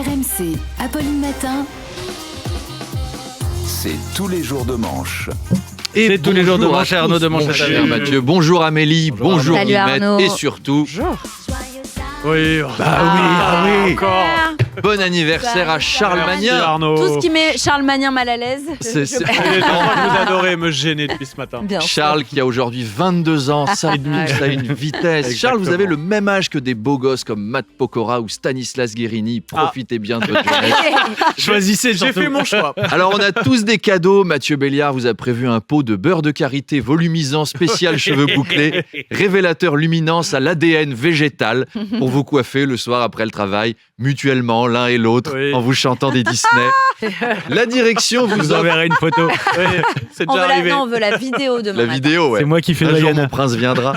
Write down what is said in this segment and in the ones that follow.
RMC, Apolline Matin. C'est tous les jours de manche. Et c'est tous les jours de manche, Arnaud de Manche. Mon cher Mathieu, bonjour Amélie, bonjour Salut Guillemette Arnaud. et surtout, Oui, encore bon anniversaire à Charles Merci Magnin. Arnaud. Tout ce qui met Charles Magnin mal à l'aise. C'est- Je crois que vous adorez me gêner depuis ce matin. Bien sûr. Charles qui a aujourd'hui 22 ans, ça a une vitesse. Charles, vous avez le même âge que des beaux gosses comme Matt Pokora ou Stanislas Guérini. Profitez bien de votre jeunesse. Choisissez, j'ai fait mon choix. Alors on a tous des cadeaux. Mathieu Béliard vous a prévu un pot de beurre de karité volumisant spécial cheveux bouclés, révélateur luminance à l'ADN végétal pour vous coiffer le soir après le travail, mutuellement l'un et l'autre, Oui. en vous chantant des Disney. La direction Je vous vous offre enverrai une photo. Oui, c'est On déjà veut, arrivé. on veut la vidéo demain la matin. vidéo. Ouais. C'est moi qui fais Un jour, Diana. mon prince viendra.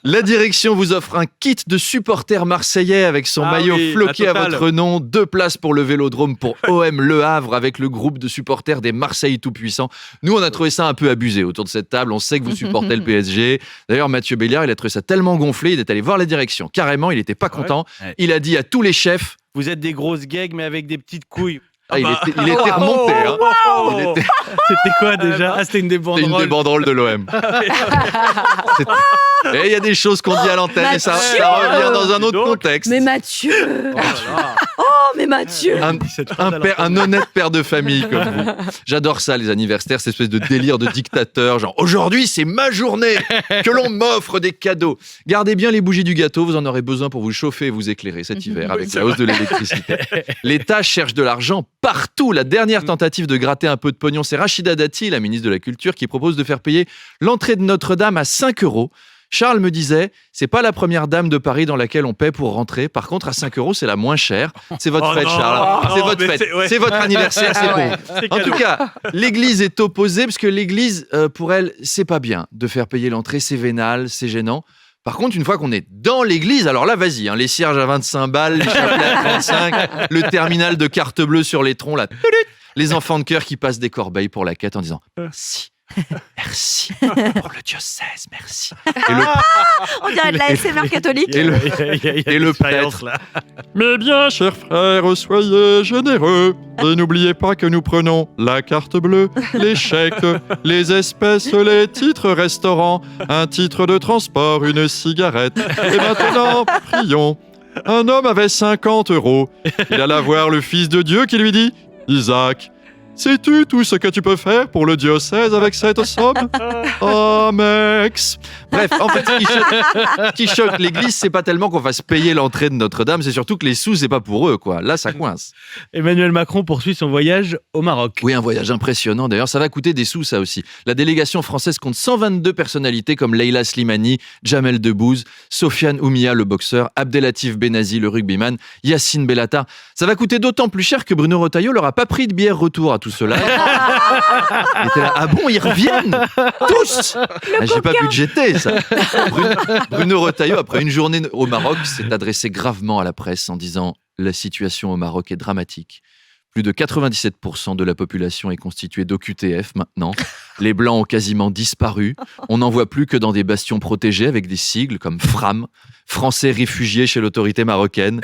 La direction vous offre un kit de supporters marseillais avec son Ah maillot oui, floqué la à totale. votre nom, 2 places pour le Vélodrome pour OM Le Havre avec le groupe de supporters des Marseille Tout-Puissants. Nous, on a trouvé ça un peu abusé autour de cette table. On sait que vous supportez le PSG. D'ailleurs, Mathieu Béliard, il a trouvé ça tellement gonflé, il est allé voir la direction. Carrément, il n'était pas content. Ouais. Il a dit à tous les chefs. Vous êtes des grosses gags, mais avec des petites couilles. Il était remonté. Hein. Il était- C'était quoi déjà? Ah, c'était une des C'était une banderoles. des banderoles de l'OM. Et il y a des choses qu'on dit à l'antenne et ça revient dans un autre Donc, contexte. Mais Mathieu Oh là là. Oh, mais Mathieu Un honnête père de famille comme vous. J'adore ça, les anniversaires, cette espèce de délire de dictateur. Genre, aujourd'hui, c'est ma journée que l'on m'offre des cadeaux. Gardez bien les bougies du gâteau, vous en aurez besoin pour vous chauffer et vous éclairer cet hiver avec la hausse de l'électricité. L'État cherche de l'argent partout. La dernière tentative de gratter un peu de pognon, c'est Rachida Dati, la ministre de la Culture, qui propose de faire payer l'entrée de Notre-Dame à 5 €. Charles me disait, c'est pas la première dame de Paris dans laquelle on paie pour rentrer. Par contre, à 5 €, c'est la moins chère. C'est votre Oh fête, non, Charles. non, C'est votre mais fête. c'est- ouais. C'est votre anniversaire, c'est Ah pour ouais. vous. C'est En cadeau. tout cas, l'Église est opposée parce que l'Église, pour elle, c'est pas bien de faire payer l'entrée, c'est vénal, c'est gênant. Par contre, une fois qu'on est dans l'église, alors là, vas-y, hein, les cierges à 25 balles, les chapelets à 35, le terminal de carte bleue sur les troncs, là, les enfants de chœur qui passent des corbeilles pour la quête en disant « Merci, merci pour le diocèse, merci ». Et le On dirait de la SMR catholique. Et le- Il y a et une le expérience, prêtre. là. Mais bien, chers frères, soyez généreux. Et n'oubliez pas que nous prenons la carte bleue, les chèques, les espèces, les titres restaurants, un titre de transport, une cigarette. Et maintenant, prions. Un homme avait 50 €. Il alla voir le Fils de Dieu qui lui dit « Isaac, sais-tu tout ce que tu peux faire pour le diocèse avec cette somme ?» Oh, mex. Bref, en fait, ce qui choque l'Église, c'est pas tellement qu'on fasse payer l'entrée de Notre-Dame, c'est surtout que les sous, c'est pas pour eux, quoi. Là, ça coince. Emmanuel Macron poursuit son voyage au Maroc. Oui, un voyage impressionnant. D'ailleurs, ça va coûter des sous, ça aussi. La délégation française compte 122 personnalités comme Leila Slimani, Jamel Debbouze, Sofiane Oumia, le boxeur, Abdelatif Benazi, le rugbyman, Yacine Bellatar. Ça va coûter d'autant plus cher que Bruno Retailleau leur a pas pris de bière retour à tout cela. Il était là, ah bon, ils reviennent tous. Ah, j'ai pas budgété ça. Bruno Retailleau, après une journée au Maroc, s'est adressé gravement à la presse en disant « La situation au Maroc est dramatique. Plus de 97% de la population est constituée d'OQTF maintenant. Les Blancs ont quasiment disparu. On n'en voit plus que dans des bastions protégés avec des sigles comme FRAM, Français réfugiés chez l'autorité marocaine,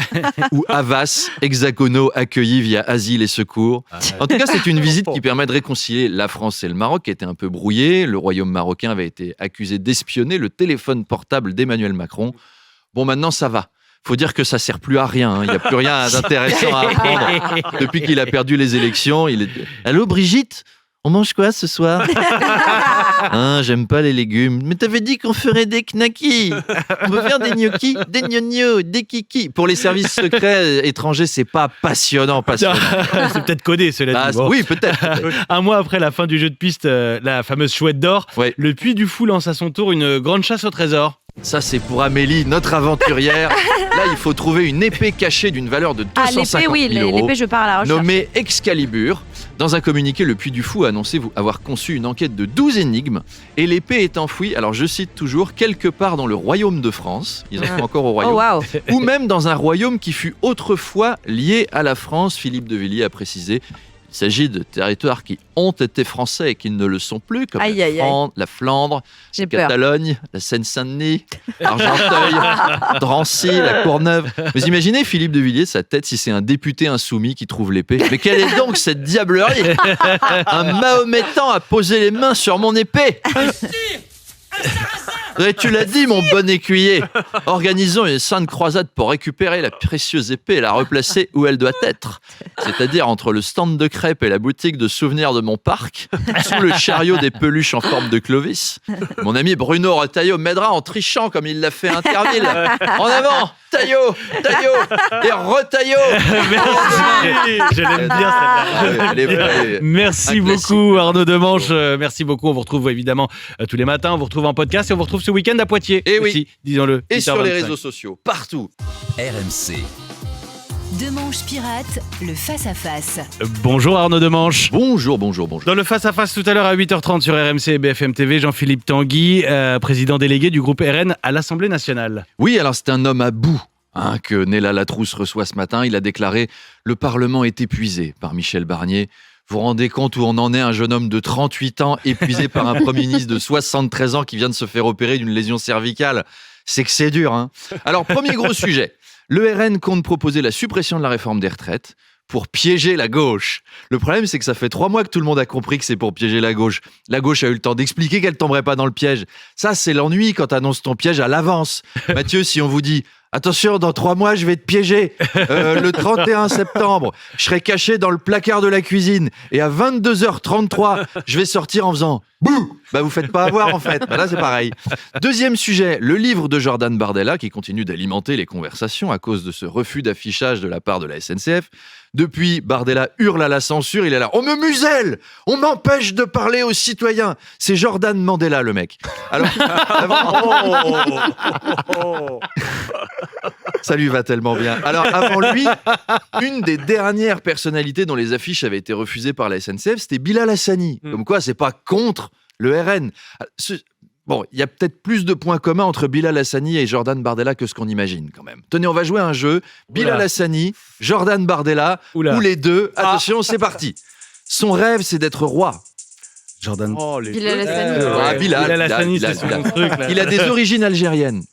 ou Havas, hexagonaux accueillis via asile et secours. En tout cas, c'est une visite qui permet de réconcilier la France et le Maroc, qui était un peu brouillé. Le royaume marocain avait été accusé d'espionner le téléphone portable d'Emmanuel Macron. Bon, maintenant, ça va. Faut dire que ça sert plus à rien. Il n'y a plus rien d'intéressant à apprendre. Depuis qu'il a perdu les élections, il est... Allô, Brigitte ? On mange quoi ce soir ? Hein, j'aime pas les légumes. Mais t'avais dit qu'on ferait des knackis. On peut faire des gnocchis, des gnognos, des kikis. Pour les services secrets étrangers, c'est pas passionnant. C'est peut-être codé, cela Ah, dit. Bon. oui, peut-être. Un mois après la fin du jeu de piste, la fameuse chouette d'or, Ouais. le Puy du Fou lance à son tour une grande chasse au trésor. Ça, c'est pour Amélie, notre aventurière. Là, il faut trouver une épée cachée d'une valeur de 250 l'épée, oui, 000 €. l'épée, je pars à la recherche. Nommée Excalibur. Dans un communiqué, le Puy du Fou a annoncé avoir conçu une enquête de 12 énigmes et l'épée est enfouie, alors je cite toujours, quelque part dans le royaume de France. Ils en sont encore au Oh, royaume. waouh. Ou même dans un royaume qui fut autrefois lié à la France. Philippe de Villiers a précisé. Il s'agit de territoires qui ont été français et qui ne le sont plus, comme Aïe, aïe, aïe. la Flandre, J'ai la peur. Catalogne, la Seine-Saint-Denis, Argenteuil, Drancy, la Courneuve. Mais imaginez Philippe de Villiers, sa tête, si c'est un député insoumis qui trouve l'épée. Mais quelle est donc cette diablerie? Un Mahométan a posé les mains sur mon épée. Et tu l'as dit, mon bon écuyer. Organisons une sainte croisade pour récupérer la précieuse épée et la replacer où elle doit être. C'est-à-dire entre le stand de crêpes et la boutique de souvenirs de mon parc, sous le chariot des peluches en forme de Clovis. Mon ami Bruno Retailleau m'aidera en trichant comme il l'a fait à Interville. En avant, Taillot, et Retailleau. Merci. Je l'aime bien celle-là. Merci Un classique. beaucoup Arnaud Demanche. Merci beaucoup. On vous retrouve évidemment tous les matins. On vous retrouve en podcast et on vous retrouve ce week-end à Poitiers. Eh oui. aussi, disons-le. Et sur les 8h25. réseaux sociaux, partout. RMC. Demanche pirate, le face-à-face. Bonjour Arnaud Demanche. Bonjour. Dans le face-à-face tout à l'heure à 8h30 sur RMC et BFM TV, Jean-Philippe Tanguy, président délégué du groupe RN à l'Assemblée nationale. Oui, alors c'est un homme à bout que Néla Latrousse reçoit ce matin. Il a déclaré « Le Parlement est épuisé » par Michel Barnier. Vous vous rendez compte où on en est, un jeune homme de 38 ans épuisé par un Premier ministre de 73 ans qui vient de se faire opérer d'une lésion cervicale? C'est que c'est dur, hein. Alors, premier gros sujet. Le RN compte proposer la suppression de la réforme des retraites pour piéger la gauche. Le problème, c'est que ça fait 3 mois que tout le monde a compris que c'est pour piéger la gauche. La gauche a eu le temps d'expliquer qu'elle tomberait pas dans le piège. Ça, c'est l'ennui quand t'annonces ton piège à l'avance. Mathieu, si on vous dit « Attention, dans 3 mois, je vais te piéger. Le 31 septembre, je serai caché dans le placard de la cuisine. Et à 22h33, je vais sortir en faisant « Bouh !» Bah, vous faites pas avoir, en fait. Bah, là, c'est pareil. Deuxième sujet, le livre de Jordan Bardella, qui continue d'alimenter les conversations à cause de ce refus d'affichage de la part de la SNCF. Depuis, Bardella hurle à la censure, il est là « On me muselle! On m'empêche de parler aux citoyens !» C'est Jordan Mandela, le mec. Alors, ça lui va tellement bien. Alors, avant lui, une des dernières personnalités dont les affiches avaient été refusées par la SNCF, c'était Bilal Hassani. Comme quoi, c'est pas contre le RN. Bon, il y a peut-être plus de points communs entre Bilal Hassani et Jordan Bardella que ce qu'on imagine, quand même. Tenez, on va jouer à un jeu. Bilal Hassani, Jordan Bardella, ou les deux. Attention, c'est parti. Son rêve, c'est d'être roi. Jordan. Bilal Hassani. Bilal Hassani, c'est son truc. Là. Il a des origines algériennes.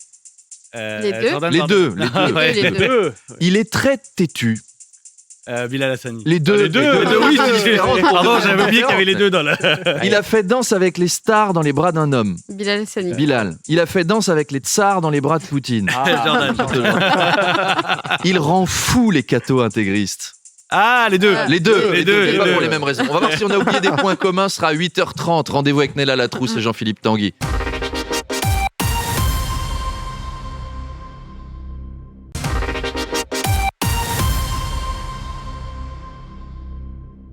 Les deux Jordan Les Bardella. deux. Ouais, Les les deux. deux. Il est très têtu. Bilal Hassani. Les deux. Les deux, oui. Pardon, j'avais oublié qu'il y avait les deux dans la. Il a fait danse avec les stars dans les bras d'un homme. Bilal Hassani. Bilal. Il a fait danse avec les tsars dans les bras de Poutine. Jordan. Il rend fou les cathos intégristes. Ah, les deux. Les deux. Les deux, Et les pas deux. pour les mêmes raisons. On va voir si on a oublié des points communs. Ce sera à 8h30. Rendez-vous avec Néla Latrousse et Jean-Philippe Tanguy.